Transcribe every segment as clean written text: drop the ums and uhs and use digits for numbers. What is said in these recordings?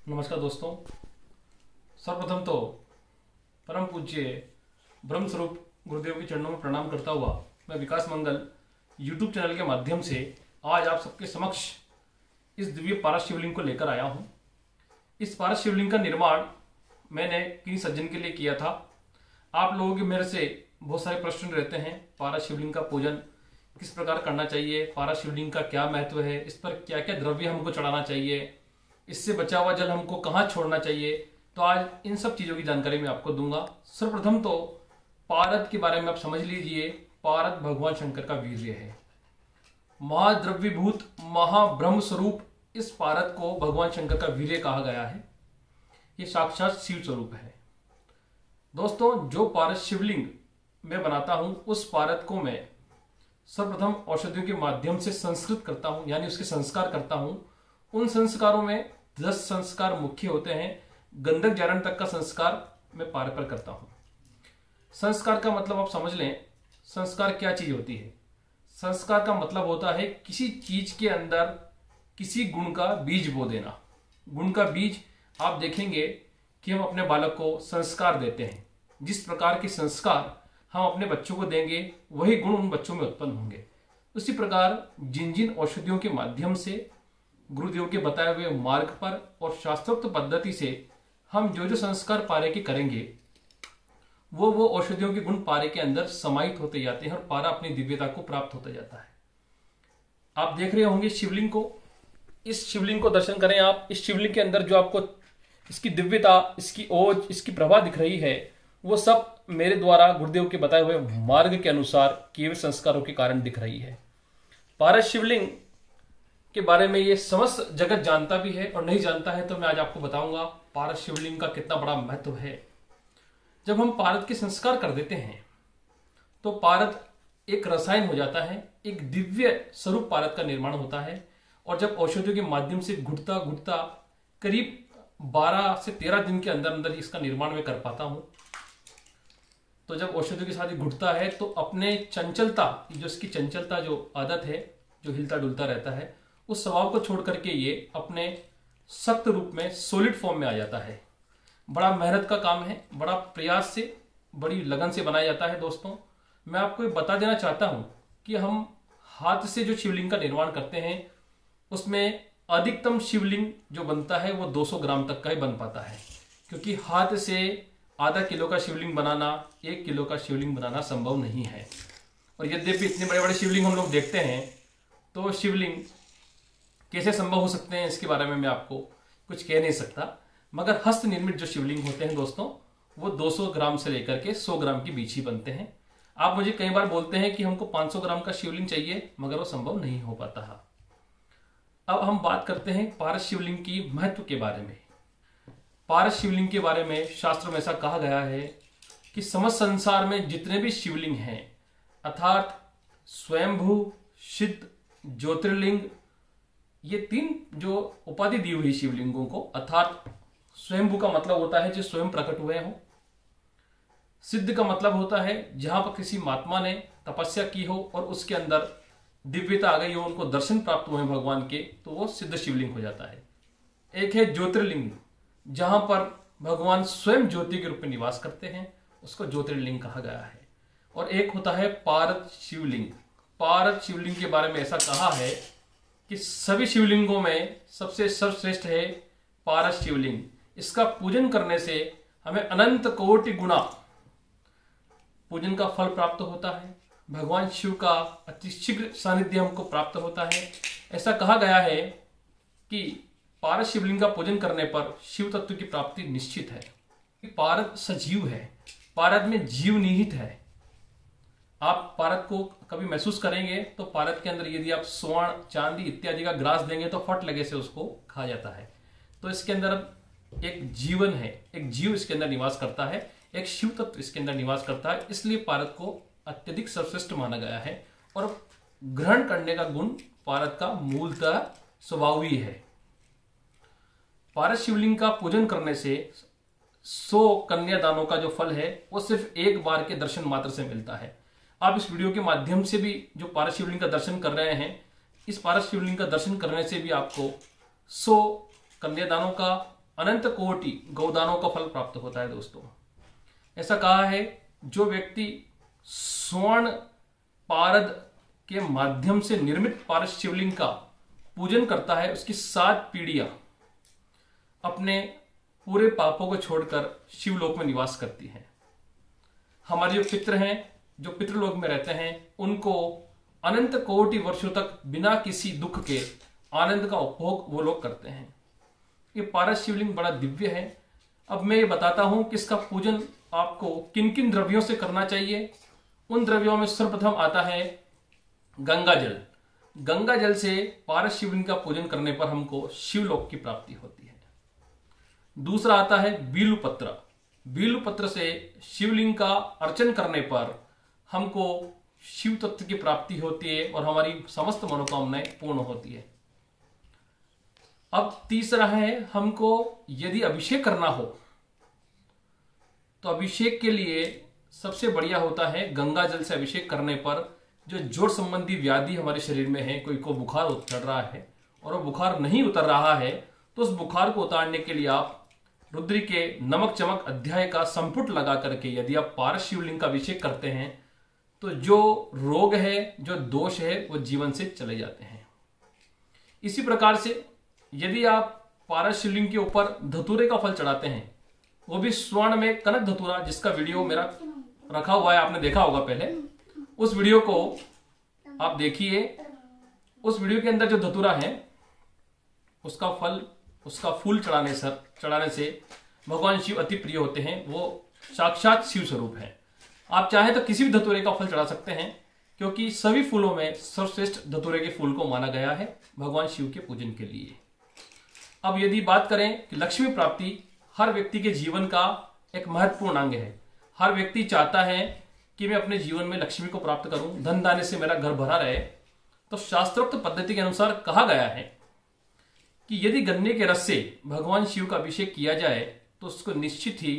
नमस्कार दोस्तों। सर्वप्रथम तो परम पूज्य ब्रह्म स्वरूप गुरुदेव के चरणों में प्रणाम करता हुआ मैं विकास मंगल यूट्यूब चैनल के माध्यम से आज आप सबके समक्ष इस दिव्य पारस शिवलिंग को लेकर आया हूं। इस पारस शिवलिंग का निर्माण मैंने किसी सज्जन के लिए किया था। आप लोगों के मेरे से बहुत सारे प्रश्न रहते हैं, पारस शिवलिंग का पूजन किस प्रकार करना चाहिए, पारस शिवलिंग का क्या महत्व है, इस पर क्या क्या द्रव्य हमको चढ़ाना चाहिए, इससे बचा हुआ जल हमको कहाँ छोड़ना चाहिए। तो आज इन सब चीजों की जानकारी मैं आपको दूंगा। सर्वप्रथम तो पारद के बारे में आप समझ लीजिए। पारद भगवान शंकर का वीर्य है, महाद्रव्यभूत महाब्रह्म स्वरूप इस पारद को भगवान शंकर का वीर्य कहा गया है। ये साक्षात शिव स्वरूप है। दोस्तों, जो पारद शिवलिंग मैं बनाता हूं उस पारद को मैं सर्वप्रथम औषधियों के माध्यम से संस्कृत करता हूं, यानी उसके संस्कार करता हूं। उन संस्कारों में 10 संस्कार मुख्य होते हैं। गंधक जारण तक का संस्कार मैं पारद पर करता हूं। संस्कार का मतलब आप समझ लें, संस्कार क्या चीज होती है। संस्कार का मतलब होता है किसी चीज के अंदर किसी गुण का बीज बो देना। गुण का बीज आप देखेंगे कि हम अपने बालक को संस्कार देते हैं। जिस प्रकार के संस्कार हम अपने बच्चों को देंगे वही गुण उन बच्चों में उत्पन्न होंगे। उसी प्रकार जिन जिन औषधियों के माध्यम से गुरुदेव के बताए हुए मार्ग पर और शास्त्रोक्त पद्धति से हम जो जो संस्कार पारे के करेंगे वो औषधियों के गुण पारे के अंदर समाहित होते जाते हैं और पारा अपनी दिव्यता को प्राप्त होता जाता है। आप देख रहे होंगे शिवलिंग को। इस शिवलिंग को दर्शन करें आप। इस शिवलिंग के अंदर जो आपको इसकी दिव्यता, इसकी ओज, इसकी प्रभा दिख रही है, वो सब मेरे द्वारा गुरुदेव के बताए हुए मार्ग के अनुसार किए हुए संस्कारों के कारण दिख रही है। पारस शिवलिंग के बारे में ये समस्त जगत जानता भी है और नहीं जानता है, तो मैं आज आपको बताऊंगा पारस शिवलिंग का कितना बड़ा महत्व है। जब हम पारद के संस्कार कर देते हैं तो पारद एक रसायन हो जाता है, एक दिव्य स्वरूप पारद का निर्माण होता है। और जब औषधियों के माध्यम से घुटता घुटता करीब 12 से 13 दिन के अंदर अंदर इसका निर्माण मैं कर पाता हूं। तो जब औषधियों के साथ ही घुटता है तो अपने चंचलता, जो इसकी चंचलता जो आदत है, जो हिलता डुलता रहता है, उस स्वभाव को छोड़ करके ये अपने सख्त रूप में सॉलिड फॉर्म में आ जाता है। बड़ा मेहनत का काम है, बड़ा प्रयास से, बड़ी लगन से बनाया जाता है। दोस्तों, मैं आपको बता देना चाहता हूं कि हम हाथ से जो शिवलिंग का निर्माण करते हैं उसमें अधिकतम शिवलिंग जो बनता है वो 200 ग्राम तक का ही बन पाता है, क्योंकि हाथ से आधा किलो का शिवलिंग बनाना, 1 किलो का शिवलिंग बनाना संभव नहीं है। और यद्यपि इतने बड़े बड़े शिवलिंग हम लोग देखते हैं तो शिवलिंग कैसे संभव हो सकते हैं इसके बारे में मैं आपको कुछ कह नहीं सकता। मगर हस्त निर्मित जो शिवलिंग होते हैं दोस्तों, वो 200 ग्राम से लेकर के 100 ग्राम के बीच ही बनते हैं। आप मुझे कई बार बोलते हैं कि हमको 500 ग्राम का शिवलिंग चाहिए, मगर वो संभव नहीं हो पाता है। अब हम बात करते हैं पारस शिवलिंग की महत्व के बारे में। पारस शिवलिंग के बारे में शास्त्र में ऐसा कहा गया है कि समस्त संसार में जितने भी शिवलिंग हैं, अर्थात स्वयंभू, सिद्ध, ज्योतिर्लिंग, ये 3 जो उपाधि दी हुई शिवलिंगों को, अर्थात स्वयंभू का मतलब होता है जो स्वयं प्रकट हुए हो। सिद्ध का मतलब होता है जहां पर किसी महात्मा ने तपस्या की हो और उसके अंदर दिव्यता आ गई हो, उनको दर्शन प्राप्त हुए भगवान के, तो वो सिद्ध शिवलिंग हो जाता है। एक है ज्योतिर्लिंग, जहां पर भगवान स्वयं ज्योति के रूप में निवास करते हैं, उसको ज्योतिर्लिंग कहा गया है। और एक होता है पारद शिवलिंग। पारद शिवलिंग के बारे में ऐसा कहा है कि सभी शिवलिंगों में सबसे सर्वश्रेष्ठ है पारस शिवलिंग। इसका पूजन करने से हमें अनंत कोटि गुना पूजन का फल प्राप्त होता है। भगवान शिव का अति शीघ्र सानिध्य हमको प्राप्त होता है। ऐसा कहा गया है कि पारस शिवलिंग का पूजन करने पर शिव तत्व की प्राप्ति निश्चित है। पारद सजीव है, पारद में जीव निहित है। आप पारद को कभी महसूस करेंगे तो पारद के अंदर यदि आप स्वर्ण, चांदी इत्यादि का ग्रास देंगे तो फट लगे से उसको खा जाता है। तो इसके अंदर एक जीवन है, एक जीव इसके अंदर निवास करता है, एक शिव तत्व इसके अंदर निवास करता है। इसलिए पारद को अत्यधिक सर्वश्रेष्ठ माना गया है और ग्रहण करने का गुण पारद का मूलतः स्वभाव ही है। पारस शिवलिंग का पूजन करने से 100 कन्यादानों का जो फल है वो सिर्फ एक बार के दर्शन मात्र से मिलता है। आप इस वीडियो के माध्यम से भी जो पारस शिवलिंग का दर्शन कर रहे हैं, इस पारस शिवलिंग का दर्शन करने से भी आपको 100 कन्यादानों का अनंत कोटि गौदानों का फल प्राप्त होता है। दोस्तों ऐसा कहा है, जो व्यक्ति स्वर्ण पारद के माध्यम से निर्मित पारस शिवलिंग का पूजन करता है, उसकी 7 पीढ़ियां अपने पूरे पापों को छोड़कर शिवलोक में निवास करती हैं। हमारे जो पितृ हैं, जो पितृलोक में रहते हैं, उनको अनंत कोटि वर्षों तक बिना किसी दुख के आनंद का उपभोग वो लोग करते हैं। ये पारस शिवलिंग बड़ा दिव्य है। अब मैं ये बताता हूं कि इसका पूजन आपको किन किन द्रव्यों से करना चाहिए। उन द्रव्यों में सर्वप्रथम आता है गंगा जल। गंगा जल से पारस शिवलिंग का पूजन करने पर हमको शिवलोक की प्राप्ति होती है। दूसरा आता है बीलू पत्र। बीलू पत्र से शिवलिंग का अर्चन करने पर हमको शिव तत्व की प्राप्ति होती है और हमारी समस्त मनोकामनाएं पूर्ण होती है। अब तीसरा है, हमको यदि अभिषेक करना हो तो अभिषेक के लिए सबसे बढ़िया होता है गंगा जल से अभिषेक करने पर जो जोड़ संबंधी व्याधि हमारे शरीर में है, कोई को बुखार चढ़ रहा है और वो बुखार नहीं उतर रहा है, तो उस बुखार को उतारने के लिए आप रुद्री के नमक चमक अध्याय का संपुट लगा करके यदि आप पारस शिवलिंग का अभिषेक करते हैं तो जो रोग है, जो दोष है, वो जीवन से चले जाते हैं। इसी प्रकार से यदि आप पारस शिवलिंग के ऊपर धतूरे का फल चढ़ाते हैं, वो भी स्वर्ण में कनक धतूरा, जिसका वीडियो मेरा रखा हुआ है, आपने देखा होगा पहले, उस वीडियो को आप देखिए। उस वीडियो के अंदर जो धतूरा है उसका फल, उसका फूल चढ़ाने से भगवान शिव अति प्रिय होते हैं। वो साक्षात शिव स्वरूप है। आप चाहें तो किसी भी धतूरे का फल चढ़ा सकते हैं, क्योंकि सभी फूलों में सर्वश्रेष्ठ धतूरे के फूल को माना गया है भगवान शिव के पूजन के लिए। अब यदि बात करें कि लक्ष्मी प्राप्ति हर व्यक्ति के जीवन का एक महत्वपूर्ण अंग है। हर व्यक्ति चाहता है कि मैं अपने जीवन में लक्ष्मी को प्राप्त करूं, धन दाने से मेरा घर भरा रहे। तो शास्त्रोक्त पद्धति के अनुसार कहा गया है कि यदि गन्ने के रस से भगवान शिव का अभिषेक किया जाए तो उसको निश्चित ही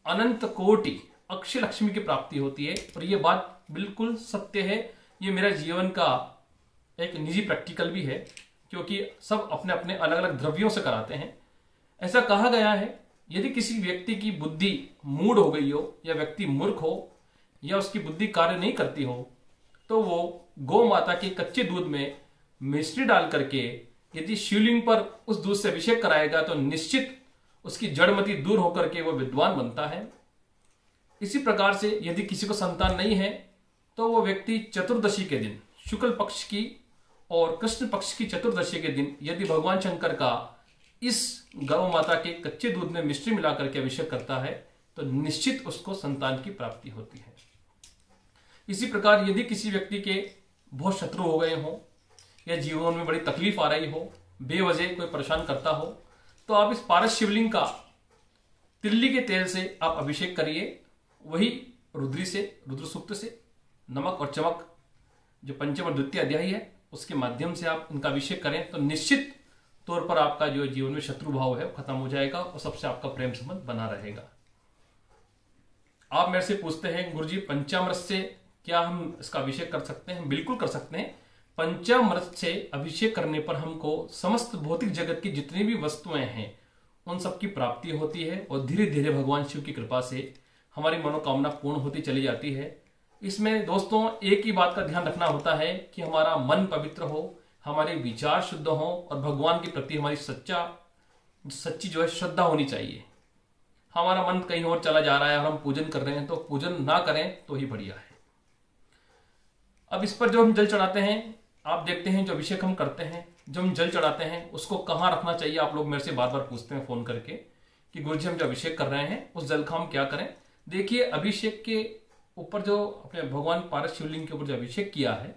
अनंत कोटि अक्षय लक्ष्मी की प्राप्ति होती है। और यह बात बिल्कुल सत्य है। ये मेरा जीवन का एक निजी प्रैक्टिकल भी है, क्योंकि सब अपने अपने अलग अलग द्रव्यों से कराते हैं। ऐसा कहा गया है, यदि किसी व्यक्ति की बुद्धि मूढ़ हो गई हो, या व्यक्ति मूर्ख हो, या उसकी बुद्धि कार्य नहीं करती हो, तो वो गौ माता के कच्चे दूध में मिश्री डाल करके यदि शिवलिंग पर उस दूध से अभिषेक कराएगा तो निश्चित उसकी जड़मति दूर होकर के वो विद्वान बनता है। इसी प्रकार से यदि किसी को संतान नहीं है तो वो व्यक्ति चतुर्दशी के दिन, शुक्ल पक्ष की और कृष्ण पक्ष की चतुर्दशी के दिन यदि भगवान शंकर का इस गौ माता के कच्चे दूध में मिश्री मिला करके अभिषेक करता है तो निश्चित उसको संतान की प्राप्ति होती है। इसी प्रकार यदि किसी व्यक्ति के बहुत शत्रु हो गए हो, या जीवन में बड़ी तकलीफ आ रही हो, बेवजह कोई परेशान करता हो, तो आप इस पारस शिवलिंग का तिल्ली के तेल से आप अभिषेक करिए। वही रुद्री से, रुद्र सूक्त से, नमक और चमक जो पंचम और द्वितीय अध्याय है उसके माध्यम से आप इनका अभिषेक करें तो निश्चित तौर पर आपका जो जीवन में शत्रु भाव है वो खत्म हो जाएगा और सबसे आपका प्रेम संबंध बना रहेगा। आप मेरे से पूछते हैं, गुरुजी पंचामृत से क्या हम इसका अभिषेक कर सकते हैं? बिल्कुल कर सकते हैं। पंचामृत से अभिषेक करने पर हमको समस्त भौतिक जगत की जितनी भी वस्तुएं हैं उन सब की प्राप्ति होती है और धीरे धीरे भगवान शिव की कृपा से हमारी मनोकामना पूर्ण होती चली जाती है। इसमें दोस्तों एक ही बात का ध्यान रखना होता है कि हमारा मन पवित्र हो, हमारे विचार शुद्ध हो और भगवान के प्रति हमारी सच्ची जो है श्रद्धा होनी चाहिए। हमारा मन कहीं और चला जा रहा है और हम पूजन कर रहे हैं तो पूजन ना करें तो ही बढ़िया है। अब इस पर जो हम जल चढ़ाते हैं, आप देखते हैं जो अभिषेक हम करते हैं, जो हम जल चढ़ाते हैं उसको कहाँ रखना चाहिए। आप लोग मेरे से बार बार पूछते हैं फोन करके कि गुरुजी हम जो अभिषेक कर रहे हैं उस जल का हम क्या करें। देखिए, अभिषेक के ऊपर जो अपने भगवान पारस शिवलिंग के ऊपर जो अभिषेक किया है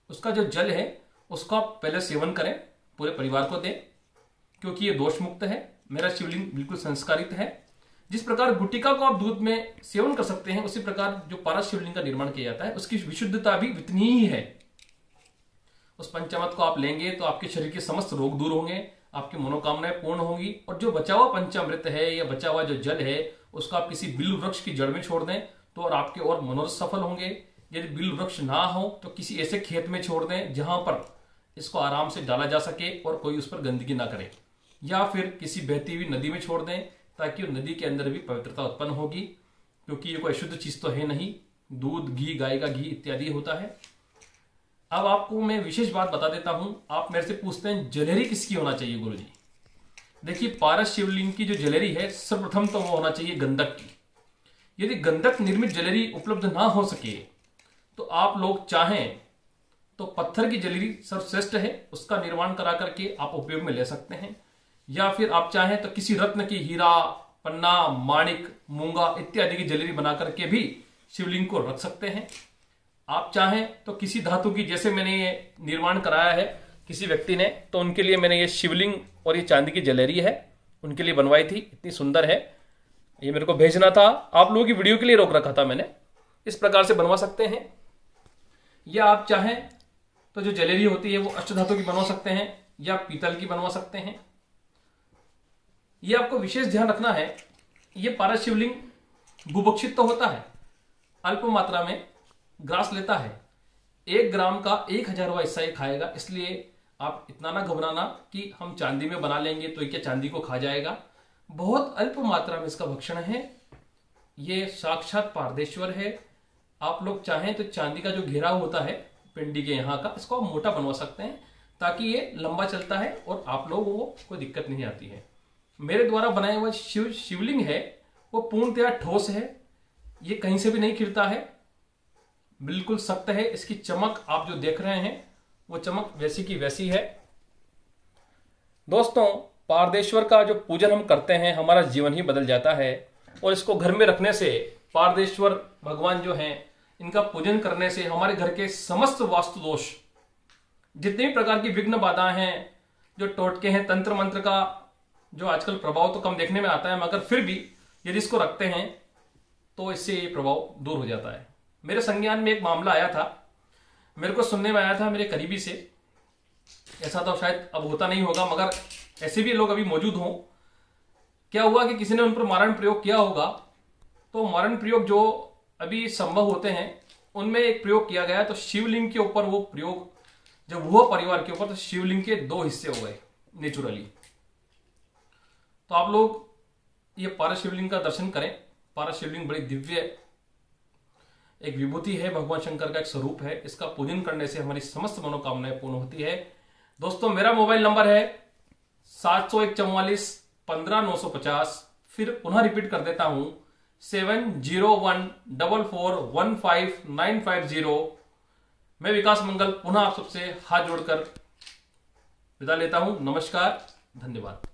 उसका जो जल है उसको आप पहले सेवन करें, पूरे परिवार को दें, क्योंकि ये दोष मुक्त है। मेरा शिवलिंग बिल्कुल संस्कारित है। जिस प्रकार गुटिका को आप दूध में सेवन कर सकते हैं उसी प्रकार जो पारस शिवलिंग का निर्माण किया जाता है उसकी विशुद्धता भी उतनी ही है। उस पंचामृत को आप लेंगे तो आपके शरीर के समस्त रोग दूर होंगे, आपकी मनोकामनाएं पूर्ण होंगी। और जो बचा हुआ पंचामृत है या बचा हुआ जो जल है उसको आप किसी बिल्व वृक्ष की जड़ में छोड़ दें तो और आपके और मनोरथ सफल होंगे। यदि बिल्व वृक्ष ना हो तो किसी ऐसे खेत में छोड़ दें जहां पर इसको आराम से डाला जा सके और कोई उस पर गंदगी ना करे। या फिर किसी बहती हुई नदी में छोड़ दें, ताकि वो नदी के अंदर भी पवित्रता उत्पन्न होगी, क्योंकि ये कोई अशुद्ध चीज तो है नहीं, दूध, घी, गाय का घी इत्यादि होता है। अब आपको मैं विशेष बात बता देता हूं। आप मेरे से पूछते हैं जलेरी किसकी होना चाहिए गुरुजी? देखिए, पारस शिवलिंग की जो जलेरी है, सर्वप्रथम तो वो होना चाहिए गंधक की। यदि गंधक निर्मित जलेरी उपलब्ध ना हो सके तो आप लोग चाहें तो पत्थर की जलेरी सर्वश्रेष्ठ है, उसका निर्माण करा करके आप उपयोग में ले सकते हैं। या फिर आप चाहें तो किसी रत्न की, हीरा, पन्ना, माणिक, मूंगा इत्यादि की जलेरी बना करके भी शिवलिंग को रख सकते हैं। आप चाहें तो किसी धातु की, जैसे मैंने ये निर्माण कराया है किसी व्यक्ति ने, तो उनके लिए मैंने ये शिवलिंग और ये चांदी की जलेरी है, उनके लिए बनवाई थी। इतनी सुंदर है, ये मेरे को भेजना था, आप लोगों की वीडियो के लिए रोक रखा था मैंने। इस प्रकार से बनवा सकते हैं। या आप चाहें तो जो जलेरी होती है वो अष्टधातु की बनवा सकते हैं या पीतल की बनवा सकते हैं। ये आपको विशेष ध्यान रखना है, ये पारस शिवलिंग भूभक्षित तो होता है, अल्प मात्रा में ग्रास लेता है। 1 ग्राम का 1000वां हिस्सा ही खाएगा, इसलिए आप इतना ना घबराना कि हम चांदी में बना लेंगे तो क्या चांदी को खा जाएगा। बहुत अल्प मात्रा में इसका भक्षण है। ये साक्षात पारदेश्वर है। आप लोग चाहें तो चांदी का जो घेराव होता है पिंडी के यहाँ का, इसको आप मोटा बनवा सकते हैं, ताकि ये लंबा चलता है और आप लोगों को कोई दिक्कत नहीं आती है। मेरे द्वारा बनाया हुआ शिवलिंग है वो पूर्णतया ठोस है, ये कहीं से भी नहीं खिरता है, बिल्कुल सख्त है। इसकी चमक आप जो देख रहे हैं वो चमक वैसी की वैसी है। दोस्तों, पारदेश्वर का जो पूजन हम करते हैं, हमारा जीवन ही बदल जाता है। और इसको घर में रखने से, पारदेश्वर भगवान जो हैं, इनका पूजन करने से हमारे घर के समस्त वास्तु दोष, जितने भी प्रकार की विघ्न बाधाएं हैं, जो टोटके हैं, तंत्र मंत्र का जो आजकल प्रभाव तो कम देखने में आता है, मगर फिर भी यदि इसको रखते हैं तो इससे ये प्रभाव दूर हो जाता है। मेरे संज्ञान में एक मामला आया था, मेरे को सुनने में आया था मेरे करीबी से, ऐसा तो शायद अब होता नहीं होगा, मगर ऐसे भी लोग अभी मौजूद हों। क्या हुआ कि किसी ने उन पर मारण प्रयोग किया होगा, तो मारण प्रयोग जो अभी संभव होते हैं उनमें एक प्रयोग किया गया, तो शिवलिंग के ऊपर वो प्रयोग जब हुआ परिवार के ऊपर, तो शिवलिंग के 2 हिस्से हो गए नेचुरली। तो आप लोग ये पारस शिवलिंग का दर्शन करें। पारस शिवलिंग बड़ी दिव्य एक विभूति है, भगवान शंकर का एक स्वरूप है। इसका पूजन करने से हमारी समस्त मनोकामनाएं पूर्ण होती है। दोस्तों, मेरा मोबाइल नंबर है 7014415 फिर पुनः रिपीट कर देता हूं 7014415950। मैं विकास मंगल पुनः आप सबसे हाथ जोड़कर विदा लेता हूं। नमस्कार, धन्यवाद।